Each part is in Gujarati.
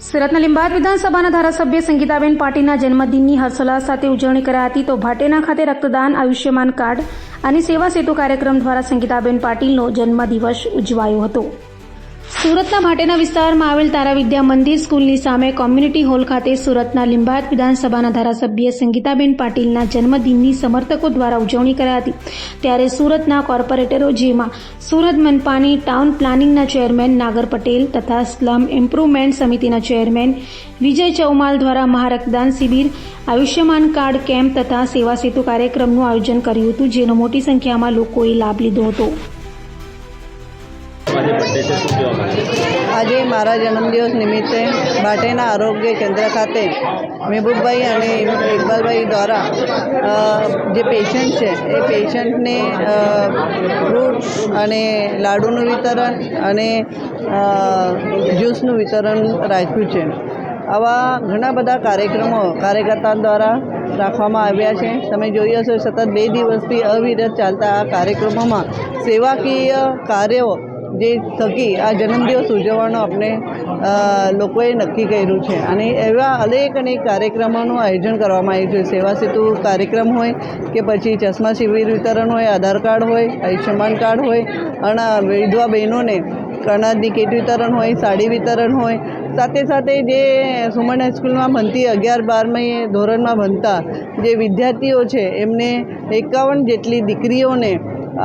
સુરતના લીંબાયત વિધાનસભાના ધારાસભ્ય સંગીતાબેન પાટીલના જન્મદિનની હર્ષોલ્લાસ સાથે ઉજવણી કરાઈ હતી તો ભાટેના ખાતે રક્તદાન, આયુષ્યમાન કાર્ડ અને સેવા સેતુ કાર્યક્રમ દ્વારા સંગીતાબેન પાટીલનો જન્મદિવસ ઉજવાયો હતો। સુરતના ભાટેના વિસ્તારમાં આવેલ તારા વિદ્યા મંદિર સ્કૂલની સામે કોમ્યુનિટી હોલ ખાતે સુરતના લીંબાયત વિધાનસભાના ધારાસભ્ય સંગીતાબેન પાટીલના જન્મદિનની સમર્થકો દ્વારા ઉજવણી કરાઈ હતી। ત્યારે સુરતના કોર્પોરેટરો જેમાં સુરત મનપાની ટાઉન પ્લાનિંગના ચેરમેન નાગર પટેલ તથા સ્લમ ઇમ્પ્રુવમેન્ટ સમિતિના ચેરમેન વિજય ચૌમાલ દ્વારા મહારક્તદાન શિબિર, આયુષ્યમાન કાર્ડ કેમ્પ તથા સેવા સેતુ કાર્યક્રમનું આયોજન કર્યું હતું, જેનો મોટી સંખ્યામાં લોકોએ લાભ લીધો હતો। આજે મારા જન્મદિવસ નિમિત્તે ભાટેના આરોગ્ય કેન્દ્ર ખાતે મહેબૂબભાઈ અને ઇકબાલભાઈ દ્વારા જે પેશન્ટ છે એ પેશન્ટને ફ્રૂટ્સ અને લાડુનું વિતરણ અને જ્યુસનું વિતરણ રાખ્યું છે। આવા ઘણા બધા કાર્યક્રમો કાર્યકર્તાઓ દ્વારા રાખવામાં આવ્યા છે। તમે જોઈ હશો સતત 2 દિવસથી અવિરત ચાલતા આ કાર્યક્રમોમાં સેવાકીય કાર્યો જે થકી આ જન્મદિવસ ઉજવવાનો આપણે લોકોએ નક્કી કર્યું છે અને એવા અનેક કાર્યક્રમોનું આયોજન કરવામાં આવ્યું છે। સેવા સેતુ કાર્યક્રમ હોય કે પછી ચશ્મા શિબિર વિતરણ હોય, આધાર કાર્ડ હોય, આયુષ્યમાન કાર્ડ હોય અને વિધવા બહેનોને અનાજની કીટ વિતરણ હોય, સાડી વિતરણ હોય, સાથે સાથે જે સુમન હાઈસ્કૂલમાં ભણતી 11-12 ધોરણમાં ભણતા જે વિદ્યાર્થીઓ છે એમને 51 જેટલી દીકરીઓને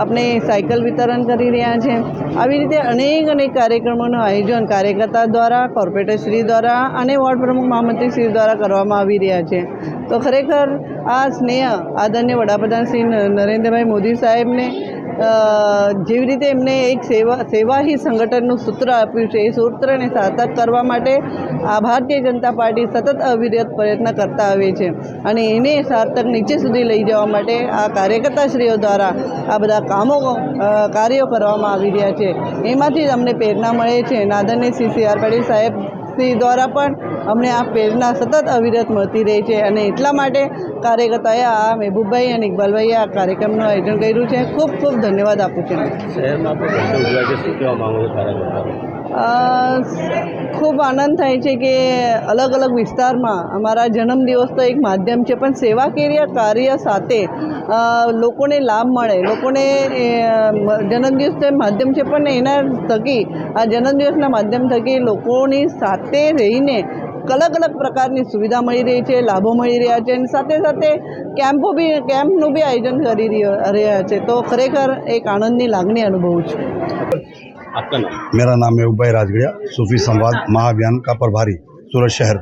આપણે સાયકલ વિતરણ કરી રહ્યા છે। આવી રીતે અનેક કાર્યક્રમોનું આયોજન કાર્યકર્તા દ્વારા, કોર્પોરેટર શ્રી દ્વારા અને વોર્ડ પ્રમુખ મહામંત્રી શ્રી દ્વારા કરવામાં આવી રહ્યા છે। તો ખરેખર આ સ્નેહ આદરણીય વડાપ્રધાન શ્રી નરેન્દ્રભાઈ મોદી સાહેબને જેવી રીતે એમને એક સેવા ही સંગઠનનું સૂત્ર આપ્યું છે, એ સૂત્રને સાર્થક કરવા માટે આ ભારતીય જનતા પાર્ટી સતત અવિરત પ્રયત્ન કરતા આવે છે અને એને સાર્થક નીચે સુધી લઈ જવા માટે આ કાર્યકર્તાશ્રીઓ દ્વારા આ બધા કાર્યો કરવામાં આવી રહ્યા છે। એમાંથી જ અમને પ્રેરણા મળે છે। આદરણીય શ્રી સી આર પાટીલ સાહેબ શ્રી દ્વારા પણ અમને આ પ્રેરણા સતત અવિરત મળતી રહી છે અને એટલા માટે કાર્યકર્તાએ આ મહેબૂબભાઈ અને ઇકબાલભાઈએ આ કાર્યક્રમનું આયોજન કર્યું છે। ખૂબ ખૂબ ધન્યવાદ આપું છું। ખૂબ આનંદ થાય છે કે અલગ અલગ વિસ્તારમાં અમારા જન્મદિવસ તો એક માધ્યમ છે, પણ સેવાકીય કાર્ય સાથે લોકોને લાભ મળે, લોકોને જન્મદિવસ તો માધ્યમ છે પણ એના થકી આ જન્મદિવસના માધ્યમ થકી લોકોની સાથે રહીને અલગ અલગ પ્રકારની સુવિધા મળી રહી છે, લાભો મળી રહ્યા છે અને સાથે સાથે કેમ્પનું બી આયોજન કરી રહ્યા છે। તો ખરેખર એક આનંદની લાગણી અનુભવું છું। आपका नाम? मेरा नाम महबूबभाई राजगढ़िया, सूफी संवाद महाअभियान का प्रभारी, सूरत शहर।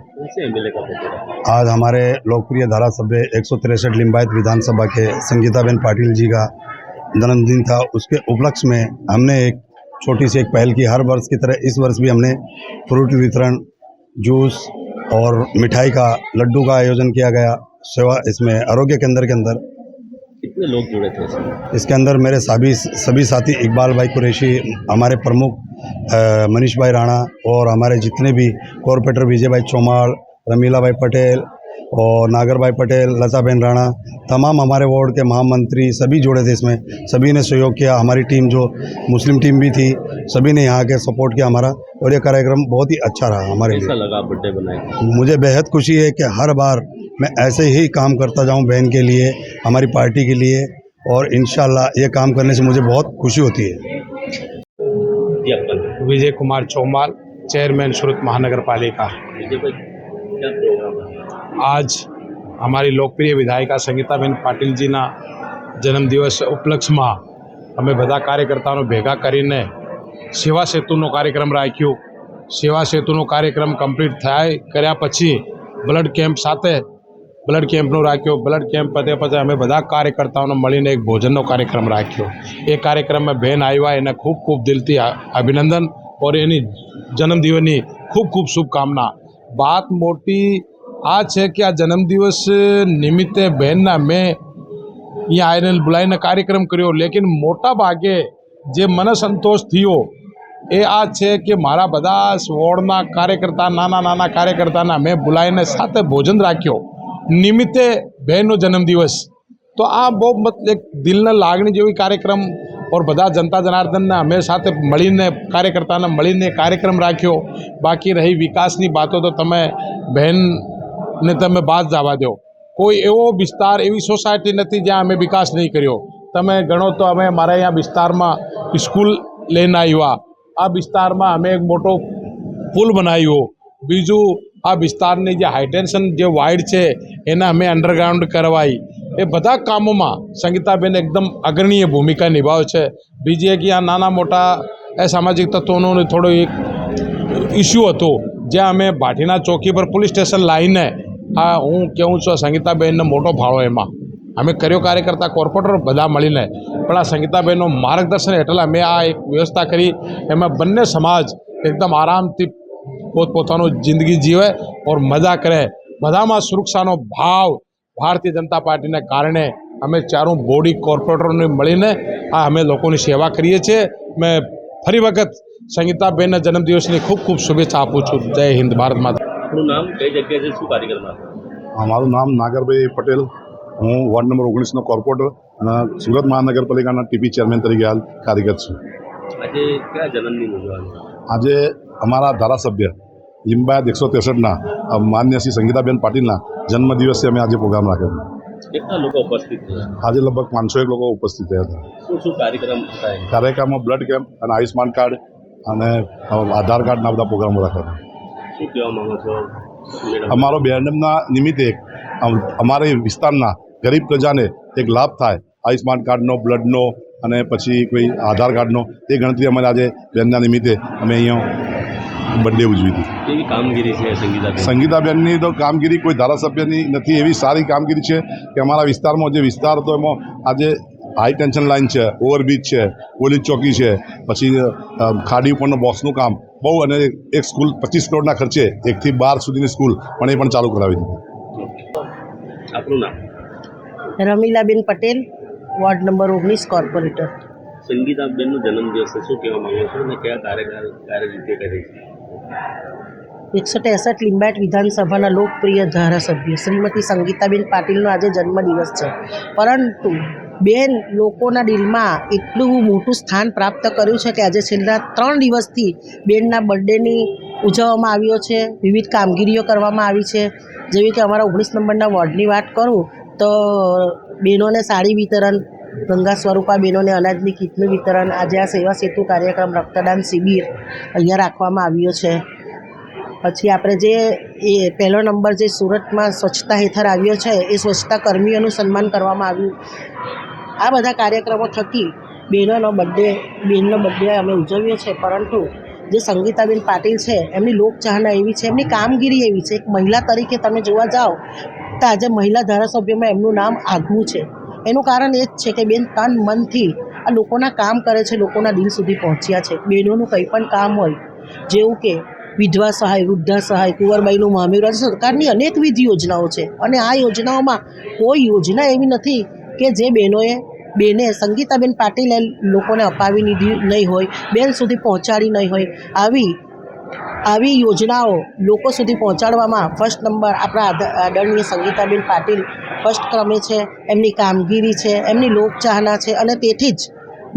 आज हमारे लोकप्रिय धारासभ्य 163 लिंबायत विधानसभा के संगीताबेन पाटिल जी का जन्मदिन था। उसके उपलक्ष्य में हमने एक छोटी सी एक पहल की। हर वर्ष की तरह इस वर्ष भी हमने फ्रूट वितरण, जूस और मिठाई का, लड्डू का आयोजन किया गया। सेवा इसमें आरोग्य केंद्र के अंदर कितने लोग जुड़े थे इसके अंदर मेरे सभी साथी इकबाल भाई कुरैशी, हमारे प्रमुख मनीष भाई राणा और हमारे जितने भी कॉर्पोरेटर विजय भाई चौमाल, रमीला भाई पटेल और नागर भाई पटेल, लता बहन राणा, तमाम हमारे वार्ड के महामंत्री सभी जुड़े थे इसमें। सभी ने सहयोग किया। हमारी टीम जो मुस्लिम टीम भी थी, सभी ने यहाँ के सपोर्ट किया हमारा और ये कार्यक्रम बहुत ही अच्छा रहा हमारे लिए। कैसा लगा बर्थडे बनाए? मुझे बेहद खुशी है कि हर बार मैं ऐसे ही काम करता जाऊँ बहन के लिए, हमारी पार्टी के लिए, और इंशाल्लाह ये काम करने से मुझे बहुत खुशी होती है। विजय कुमार चौमाल, चेयरमैन सूरत महानगर पालिका। क्या प्रोग्राम है? आज हमारी लोकप्रिय विधायिका संगीताबेन पाटिल जीना जन्मदिवस उपलक्ष्य में અમે બધા કાર્યકર્તાઓને ભેગા કરીને સેવા સેતુનો કાર્યક્રમ રાખ્યો। સેવા સેતુનો કાર્યક્રમ કમ્પ્લીટ કર્યા પછી બ્લડ કેમ્પ સાથે બ્લડ કેમ્પનો રાખ્યો। બ્લડ કેમ્પ પતે પછી અમે બધા કાર્યકર્તાઓને મળીને એક ભોજનનો કાર્યક્રમ રાખ્યો। એ કાર્યક્રમમાં બહેન આવ્યા, એને ખૂબ ખૂબ દિલથી અભિનંદન और એની જન્મદિવસની ખૂબ ખૂબ શુભકામના। વાત મોટી આ છે કે આ જન્મદિવસ નિમિત્તે બહેનના મેં અહીંયા આવીને બોલાવીને કાર્યક્રમ કર્યો, લેकिन મોટા ભાગે જે મને સંતોષ થયો એ આ છે કે મારા બધા વોર્ડના કાર્યકર્તા, નાના કાર્યકર્તાના મેં બોલાવીને સાથે ભોજન રાખ્યો નિમિત્તે બહેનનો જન્મદિવસ। તો આ બહુ એક દિલને લાગણી જેવી કાર્યક્રમ और બધા જનતા જનાર્દનને અમે સાથે મળીને કાર્યકર્તાને મળીને કાર્યક્રમ રાખ્યો। બાકી રહી વિકાસની વાતો તો તમે બહેનને તમે બાદ જવા દો। કોઈ એવો વિસ્તાર એવી સોસાયટી નથી જ્યાં અમે વિકાસ નહીં કર્યો। તમે ગણો તો અમે અમારા અહીંયા વિસ્તારમાં સ્કૂલ લઈને આવ્યા, આ વિસ્તારમાં અમે એક મોટો પુલ બનાવ્યો। બીજું આ વિસ્તારની જે હાઈટેન્શન જે વાઇડ છે એને અમે અંડરગ્રાઉન્ડ કરવાઈ। એ બધા કામોમાં સંગીતાબેન એકદમ અગ્રણીય ભૂમિકા નિભાવે છે। બીજી એક यहाँ નાના મોટા સામાજિક તત્વોનો થોડો એક ઇસ્યુ હતો જ્યાં અમે ભાટીના ચોકી પર પોલીસ સ્ટેશન લાવીને આ હું કહું છું સંગીતાબેનનો મોટો ફાળો એમાં અમે કર્યો। કાર્યકર્તા કોર્પોરેટર બધા મળીને પણ આ સંગીતાબેનનો માર્ગદર્શન હેઠળ અમે આ એક વ્યવસ્થા કરી। એમાં બંને સમાજ એકદમ આરામથી પોતપોતાનું જિંદગી જીવે और મજા કરે। બધામાં સુરક્ષાનો ભાવ ભારતીય જનતા પાર્ટીને કારણે અમે ચારું બોડી કોર્પોરેટરોને મળીને આ અમે લોકોની સેવા કરીએ છીએ। મેં ફરી વખત સંગીતાબેનના જન્મદિવસની ખૂબ ખૂબ શુભેચ્છા આપું છું। જય હિન્દ, ભારત માતા। આપણું નામ, કઈ જગ્યાએ શું કાર્યક્રમ આપો? મારું નામ નાગરભાઈ પટેલ, હું વોર્ડ નંબર 19નો કોર્પોરેટર અને સુરત મહાનગરપાલિકાના ટીપી ચેરમેન તરીકે હાલ કાર્યરત છું। આજે કયા જન્મદિન ઉજવવાનો? આજે અમારા ધારાસભ્ય લિંબાયત 163ના માન્ય શ્રી સંગીતાબેન પાટીલના જન્મદિવસે અમે આજે પ્રોગ્રામ રાખ્યો હતો। કેટલા લોકો ઉપસ્થિત થયા? આજે લગભગ 501 લોકો ઉપસ્થિત થયા હતા। શું કાર્યક્રમ થાય? કાર્યક્રમમાં બ્લડ કેમ્પ અને આયુષ્માન કાર્ડ અને આધાર કાર્ડના બધા પ્રોગ્રામો રાખ્યા હતા। શું કહેવા માંગો છો? અમારો બેરડમના નિમિત્તે અમારા વિસ્તારના ગરીબ પ્રજાને એક લાભ થાય, આયુષ્માન કાર્ડનો, બ્લડનો અને પછી કોઈ આધાર કાર્ડનો, તે ગણતરી અમારે આજે બેનના નિમિત્તે અમે અહીંયા બર્થડે ઉજવી હતી। કેવી કામગીરી છે સંગીતાબેન? સંગીતાબેનની તો કામગીરી કોઈ ધારાસભ્યની નથી એવી સારી કામગીરી છે કે અમારા વિસ્તારમાં જે વિસ્તાર હતો એમાં આજે હાઈ ટેન્શન લાઇન છે, ઓવરબ્રિજ છે, પોલીસ ચોકી છે, પછી ખાડી ઉપરનો બોક્સનું કામ બહુ, અને એક સ્કૂલ 25 કરોડના ખર્ચે 1 થી 12 સુધીની સ્કૂલ પણ એ પણ ચાલુ કરાવી દીધી। આપણું નામ? રમીલાબેન પટેલ, વોર્ડ નંબર 19 કોર્પોરેટર। સંગીતાબેનનો જન્મદિવસ છે, શું કહેવા માંગો છો અને કયા કાર્ય રીતે કરી છે? 163 લિંબાયત વિધાનસભાના લોકપ્રિય ધારાસભ્ય શ્રીમતી સંગીતાબેન પાટીલનો આજે જન્મદિવસ છે, પરંતુ બેન લોકોના દિલમાં એટલું મોટું સ્થાન પ્રાપ્ત કર્યું છે કે આજે છેલ્લા 3 દિવસથી બેનના બર્થડેની ઉજવવામાં આવ્યો છે। વિવિધ કામગીરીઓ કરવામાં આવી છે, જેવી કે અમારા 19 નંબરના વોર્ડની વાત કરું તો બહેનોને સાડી વિતરણ, ગંગા સ્વરૂપા બહેનોને અનાજની કીટનું વિતરણ, આજે આ સેવા સેતુ કાર્યક્રમ, રક્તદાન શિબિર અહીંયા રાખવામાં આવ્યો છે। પછી આપણે જે એ પહેલો નંબર જે સુરતમાં સ્વચ્છતા હેઠળ આવ્યો છે એ સ્વચ્છતા કર્મીઓનું સન્માન કરવામાં આવ્યું। આ બધા કાર્યક્રમો થકી બેનનો બર્થડે અમે ઉજવીએ છીએ, પરંતુ જે સંગીતાબેન પાટીલ છે એમની લોકચાહના એવી છે, એમની કામગીરી એવી છે, એક મહિલા તરીકે તમે જોવા જાઓ તો આજે મહિલા ધારાસભ્યમાં એમનું નામ આગવું છે। એનું કારણ એ જ છે કે બેન તન મનથી આ લોકોના કામ કરે છે, લોકોના દિલ સુધી પહોંચ્યા છે। બહેનોનું કંઈ પણ કામ હોય, જેવું કે વિધવા સહાય, વૃદ્ધા સહાય, કુંવરબાઈનું મામેરું, સરકારની અનેકવિધ યોજનાઓ છે, અને આ યોજનાઓમાં કોઈ યોજના એવી નથી કે જે બેને સંગીતાબેન પાટીલે લોકોને અપાવી નહીં હોય, બેન સુધી પહોંચાડી નહીં હોય। આવી યોજનાઓ લોકો સુધી પહોંચાડવામાં ફર્સ્ટ નંબર આપણા આદરણીય સંગીતાબેન પાટીલ ફર્સ્ટ ક્રમે છે। એમની કામગીરી છે, એમની લોકચાહના છે, અને તેથી જ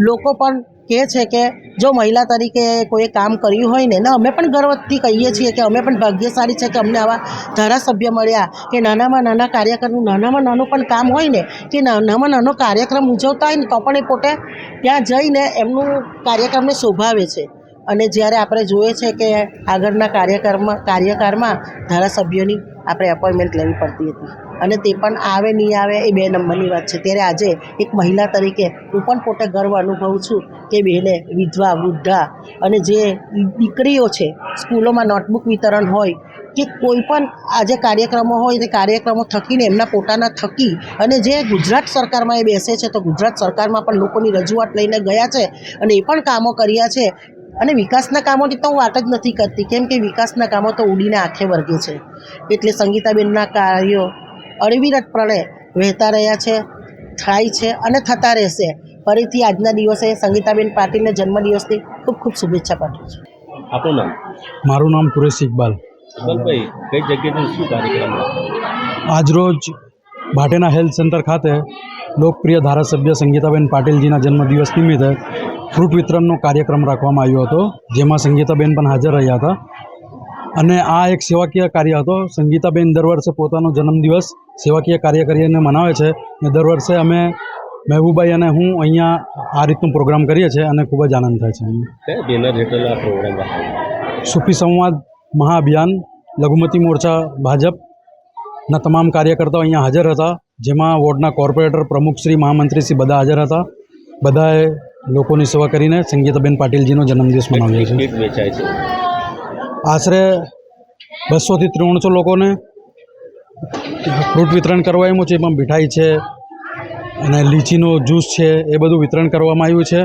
લોકો પણ કહે છે કે જો મહિલા તરીકે કોઈ કામ કર્યું હોય ને અમે પણ ગર્વથી કહીએ છીએ કે અમે પણ ભાગ્યશાળી છે કે અમને આવા ધારાસભ્ય મળ્યા કે નાનામાં નાના કાર્યક્રમનું નાનામાં નાનું પણ કામ હોય ને કે નાનામાં નાનો કાર્યક્રમ ઉજવતા હોય ને તો પણ એ પોતે ત્યાં જઈને એમનું કાર્યક્રમને શોભાવે છે। અને જ્યારે આપણે જોઈએ છે કે આગળના કાર્યકાળમાં ધારાસભ્યોની આપણે એપોઇન્ટમેન્ટ લેવી પડતી હતી, અને તે પણ આવે નહીં આવે એ 2 નંબરની વાત છે। ત્યારે આજે એક મહિલા તરીકે હું પણ પોતે ગર્વ અનુભવું છું કે બહેને વિધવા, વૃદ્ધા અને જે દીકરીઓ છે, સ્કૂલોમાં નોટબુક વિતરણ હોય કે કોઈ પણ આજે કાર્યક્રમો હોય તે કાર્યક્રમો થકીને એમના પોતાના થકી, અને જે ગુજરાત સરકારમાં એ બેસે છે તો ગુજરાત સરકારમાં પણ લોકોની રજૂઆત લઈને ગયા છે અને એ પણ કામો કર્યા છે। અને વિકાસના કામોની તો હું વાત જ નથી કરતી, કેમ કે વિકાસના કામો તો ઉડીને આંખે વર્ગે છે। એટલે સંગીતાબેનના કાર્યો અવિરતપણે વહેતા રહ્યા છે, થાય છે અને થતા રહેશે। ફરીથી આજના દિવસે સંગીતાબેન પાટીલને જન્મદિવસની ખૂબ ખૂબ શુભેચ્છા પાઠવું છું। આપણું નામ? મારું નામ કુરેશ ઇકબાલ। ઇકબાલભાઈ, કઈ જગ્યાએ શું કાર્યક્રમ? આજરોજ ભાટેના હેલ્થ સેન્ટર ખાતે લોકપ્રિય ધારાસભ્ય સંગીતાબેન પાટીલજીના જન્મદિવસ નિમિત્તે ફ્રૂટ વિતરણનો કાર્યક્રમ રાખવામાં આવ્યો હતો, જેમાં સંગીતાબેન પણ હાજર રહ્યા હતા. અને આ એક સેવાકીય કાર્ય હતો. સંગીતાબેન દર વર્ષે પોતાનો જન્મદિવસ સેવાકીય કાર્ય કરીને મનાવે છે અને દર વર્ષે અમે મહેબૂબાઈ અને હું અહીંયા આ રીતનું પ્રોગ્રામ કરીએ છીએ અને ખૂબ જ આનંદ થાય છે. કયા બેનર હેઠળ આ પ્રોગ્રામ રાખાયો? સૂફી સંવાદ મહાઅભિયાન, લઘુમતી મોરચા ભાજપના તમામ કાર્યકર્તાઓ અહીંયા હાજર હતા, જેમાં વોર્ડના કોર્પોરેટર, પ્રમુખશ્રી, મહામંત્રીશ્રી બધા હાજર હતા. બધાએ લોકોની સેવા કરીને સંગીતાબેન પાટીલજીનો જન્મદિવસ મનાવ્યો છે. કીટ વેચાય છે. આશરે 200 થી 300 લોકોને ફ્રૂટ વિતરણ કરવામાં આવ્યું છે. એમાં મીઠાઈ છે અને લીચીનો જ્યુસ છે, એ બધું વિતરણ કરવામાં આવ્યું છે.